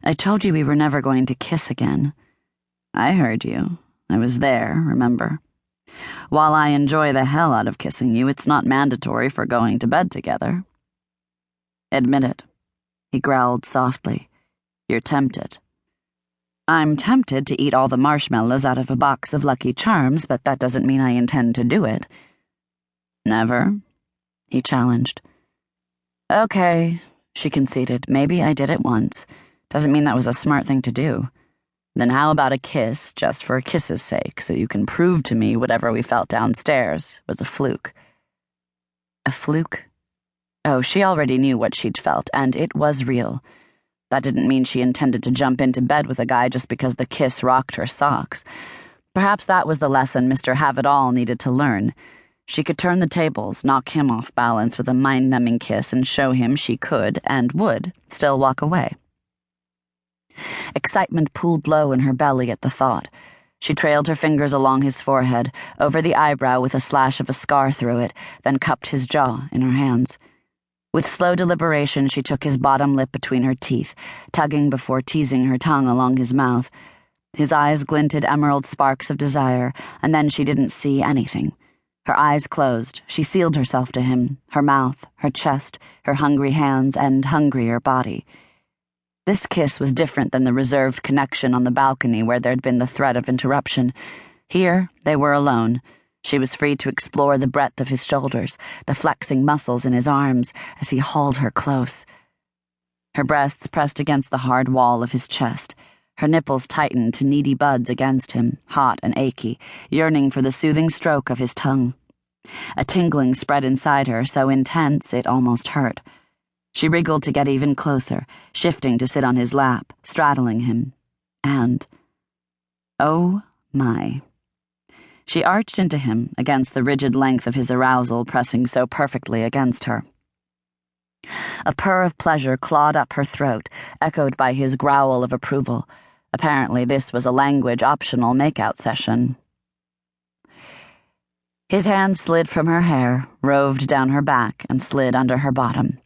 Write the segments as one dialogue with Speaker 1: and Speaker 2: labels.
Speaker 1: I told you we were never going to kiss again. I heard you. I was there, remember? While I enjoy the hell out of kissing you, it's not mandatory for going to bed together. Admit it, he growled softly. You're tempted. I'm tempted to eat all the marshmallows out of a box of Lucky Charms, but that doesn't mean I intend to do it. Never, he challenged. Okay, she conceded. Maybe I did it once. Doesn't mean that was a smart thing to do. Then how about a kiss, just for a kiss's sake, so you can prove to me whatever we felt downstairs was a fluke? A fluke? Oh, she already knew what she'd felt, and it was real. That didn't mean she intended to jump into bed with a guy just because the kiss rocked her socks. Perhaps that was the lesson Mr. Have-It-All needed to learn. She could turn the tables, knock him off balance with a mind-numbing kiss, and show him she could, and would, still walk away. Excitement pooled low in her belly at the thought. She trailed her fingers along his forehead, over the eyebrow with a slash of a scar through it, then cupped his jaw in her hands. With slow deliberation, she took his bottom lip between her teeth, tugging before teasing her tongue along his mouth. His eyes glinted emerald sparks of desire, and then she didn't see anything. Her eyes closed. She sealed herself to him, her mouth, her chest, her hungry hands, and hungrier body. This kiss was different than the reserved connection on the balcony where there'd been the threat of interruption. Here, they were alone. She was free to explore the breadth of his shoulders, the flexing muscles in his arms, as he hauled her close. Her breasts pressed against the hard wall of his chest. Her nipples tightened to needy buds against him, hot and achy, yearning for the soothing stroke of his tongue. A tingling spread inside her, so intense it almost hurt. She wriggled to get even closer, shifting to sit on his lap, straddling him. And, oh my. She arched into him, against the rigid length of his arousal pressing so perfectly against her. A purr of pleasure clawed up her throat, echoed by his growl of approval. Apparently this was a language-optional make-out session. His hand slid from her hair, roved down her back, and slid under her bottom.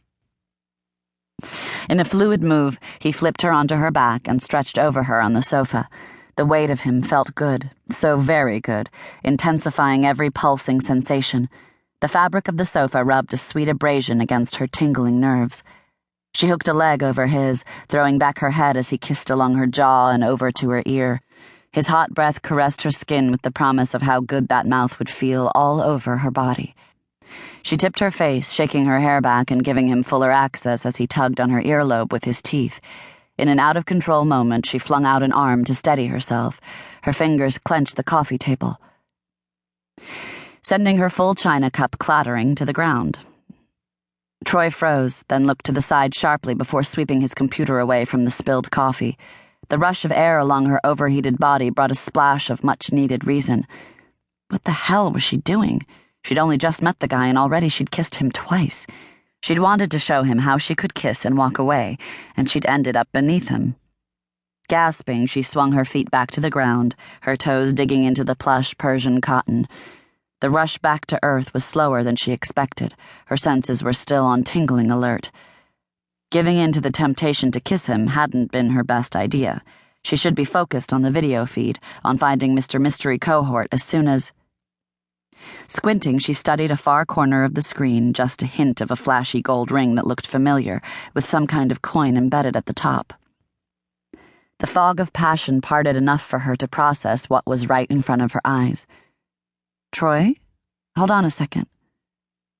Speaker 1: In a fluid move, he flipped her onto her back and stretched over her on the sofa. The weight of him felt good, so very good, intensifying every pulsing sensation. The fabric of the sofa rubbed a sweet abrasion against her tingling nerves. She hooked a leg over his, throwing back her head as he kissed along her jaw and over to her ear. His hot breath caressed her skin with the promise of how good that mouth would feel all over her body. She tipped her face, shaking her hair back and giving him fuller access as he tugged on her earlobe with his teeth. In an out-of-control moment, she flung out an arm to steady herself. Her fingers clenched the coffee table, sending her full china cup clattering to the ground. Troy froze, then looked to the side sharply before sweeping his computer away from the spilled coffee. The rush of air along her overheated body brought a splash of much-needed reason. What the hell was she doing? She'd only just met the guy and already she'd kissed him twice. She'd wanted to show him how she could kiss and walk away, and she'd ended up beneath him. Gasping, she swung her feet back to the ground, her toes digging into the plush Persian cotton. The rush back to earth was slower than she expected. Her senses were still on tingling alert. Giving in to the temptation to kiss him hadn't been her best idea. She should be focused on the video feed, on finding Mr. Mystery Cohort as soon as... Squinting, she studied a far corner of the screen, just a hint of a flashy gold ring that looked familiar, with some kind of coin embedded at the top. The fog of passion parted enough for her to process what was right in front of her eyes. Troy? Hold on a second.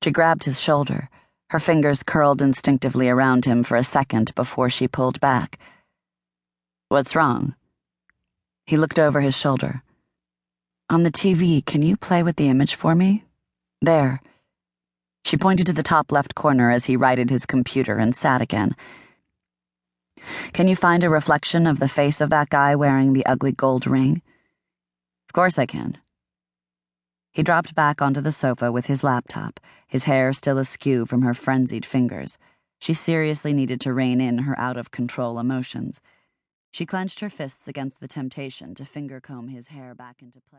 Speaker 1: She grabbed his shoulder. Her fingers curled instinctively around him for a second before she pulled back. What's wrong? He looked over his shoulder. On the TV, can you play with the image for me? There. She pointed to the top left corner as he righted his computer and sat again. Can you find a reflection of the face of that guy wearing the ugly gold ring? Of course I can. He dropped back onto the sofa with his laptop, his hair still askew from her frenzied fingers. She seriously needed to rein in her out-of-control emotions. She clenched her fists against the temptation to finger-comb his hair back into place.